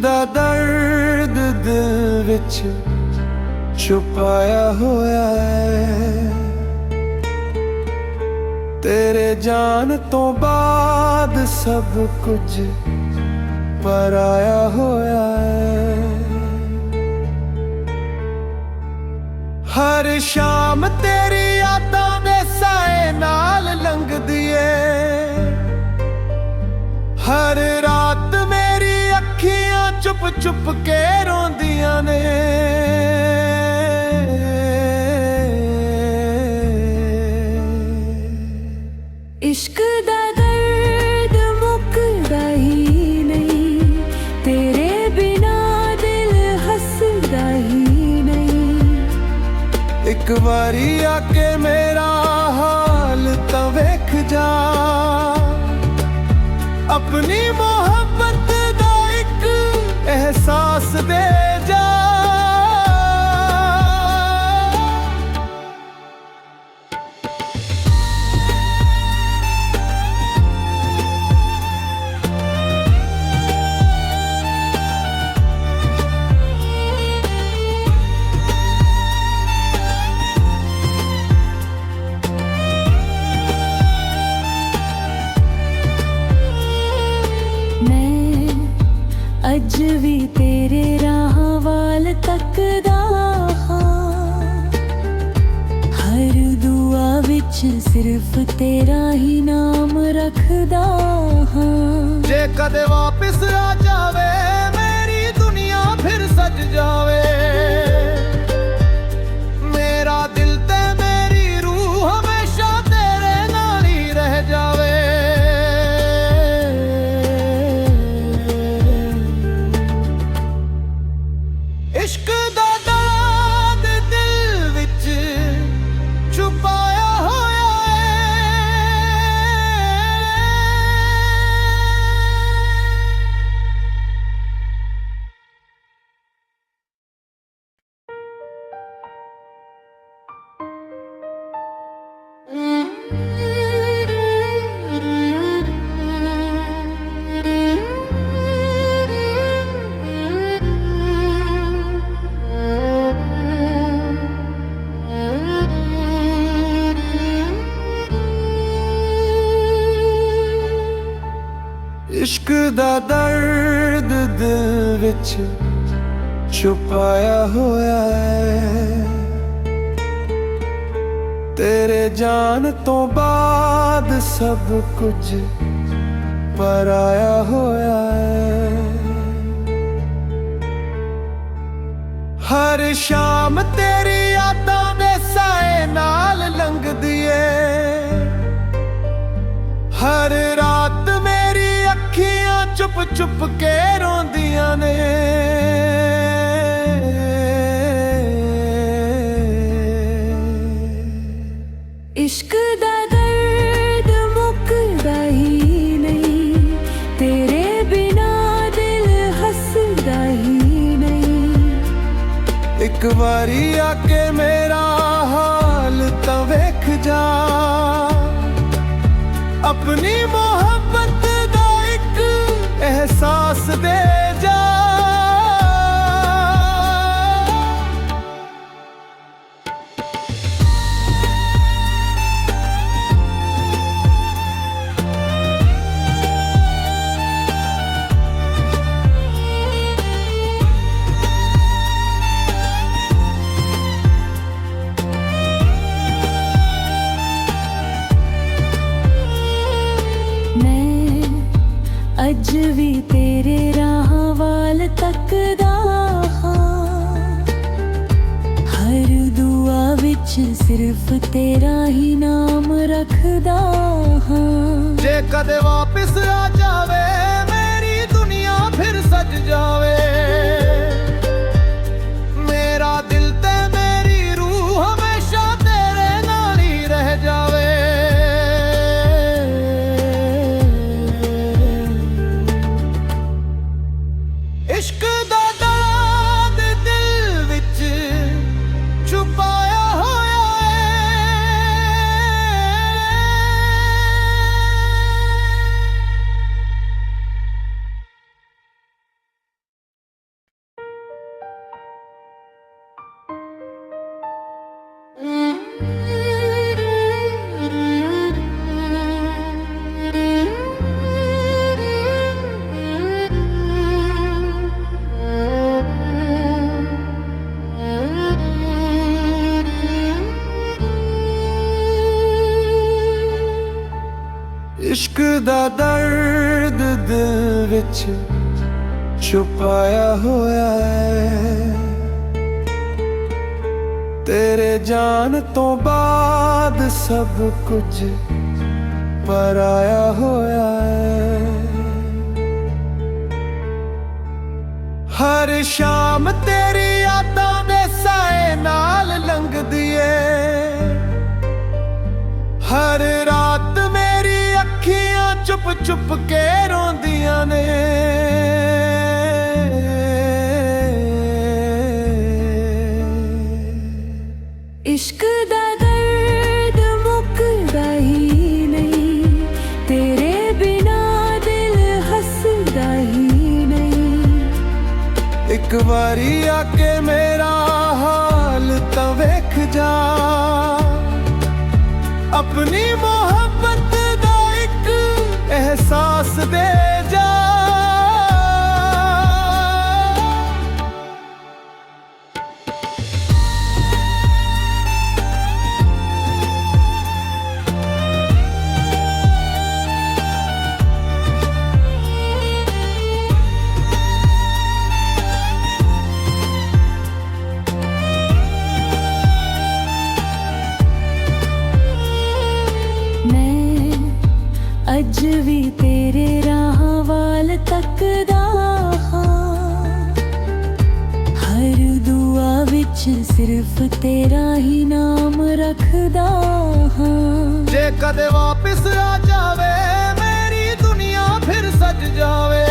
दा दर्द दिल विच छुपाया होया है। तेरे जान तो बाद सब कुछ पराया होया है। हर शाम तेरी यादां दे साए नाल लंघदी ऐ। हर रात मेरी अखियां चुप चुप के रोंदियां ने। इश्क दा दर्द मुकदा ही नहीं, तेरे बिना दिल हसदा ही नहीं। एक बारी आके मेरा हाल तां वेख जा, अपनी मोहब्बत दा एक एहसास दे जा। अज भी तेरे राह वाल तकदा हां। हर दुआ विच सिर्फ तेरा ही नाम रखदा हां। जे कदे वापस आ जावे मेरी दुनिया फिर सज जावे। मेरा दिल ते मेरी रूह हमेशा तेरे नाल ही रह जावे। इश्क दा दर्द दिल विच छुपाया होया इश्क दा दर्द दिल विच छुपाया होया है। तेरे जान तो बाद सब कुछ पराया होया है। हर शाम तेरी यादां दे साए नाल लंघदी ऐ। हर रात मेरी अखियां चुप चुप के रोंदियां ने। इश्क दा दर्द मुकदा ही नहीं, तेरे बिना दिल हसदा ही नहीं। एक बारी आके मेरा हाल तां वेख जा, अपनी मोहब्बत दा एक एहसास दे जा। अज भी तेरे राह वाल तकदा हां। हर दुआ विच सिर्फ तेरा ही नाम रखदा हां। जे कदे वापस आ जावे मेरी दुनिया फिर सज जावे। मेरा दिल ते मेरी रूह हमेशा तेरे नाल ही रह जावे। इश्क दा दर्द दिल विच छुपाया होया ਇਸ਼ਕ ਦਾ ਦਰਦ ਦਿਲ ਵਿੱਚ ਛੁਪਾਇਆ ਹੋਇਆ ਹੈ, ਤੇਰੇ ਜਾਣ ਤੋਂ ਬਾਅਦ ਸਭ ਕੁਝ ਪਰਾਇਆ ਹੋਇਆ ਹੈ। ਹਰ ਸ਼ਾਮ ਤੇਰੀ ਯਾਦਾਂ ਦੇ ਸਾਏ ਨਾਲ ਲੰਘਦੀ ਏ, ਹਰ ਰਾਤ ਮੇਰੀ ਅੱਖੀਆਂ ਚੁੱਪ ਚੁੱਪ ਕੇ ਰੋਂਦੀਆਂ ਨੇ। इश्क दा दर्द मुकदा ही नहीं, तेरे बिना दिल हसदा ही नहीं। एक वारी आके मेरा हाल तां वेख जा, अपनी मोहब्बत दा एक एहसास दे जा। अज भी तेरे राहां वाल तकदा हां, हर दुआ विच सिर्फ तेरा ही नाम रखदा हां। जे कदे वापस आ जावे मेरी दुनिया फिर सज जावे।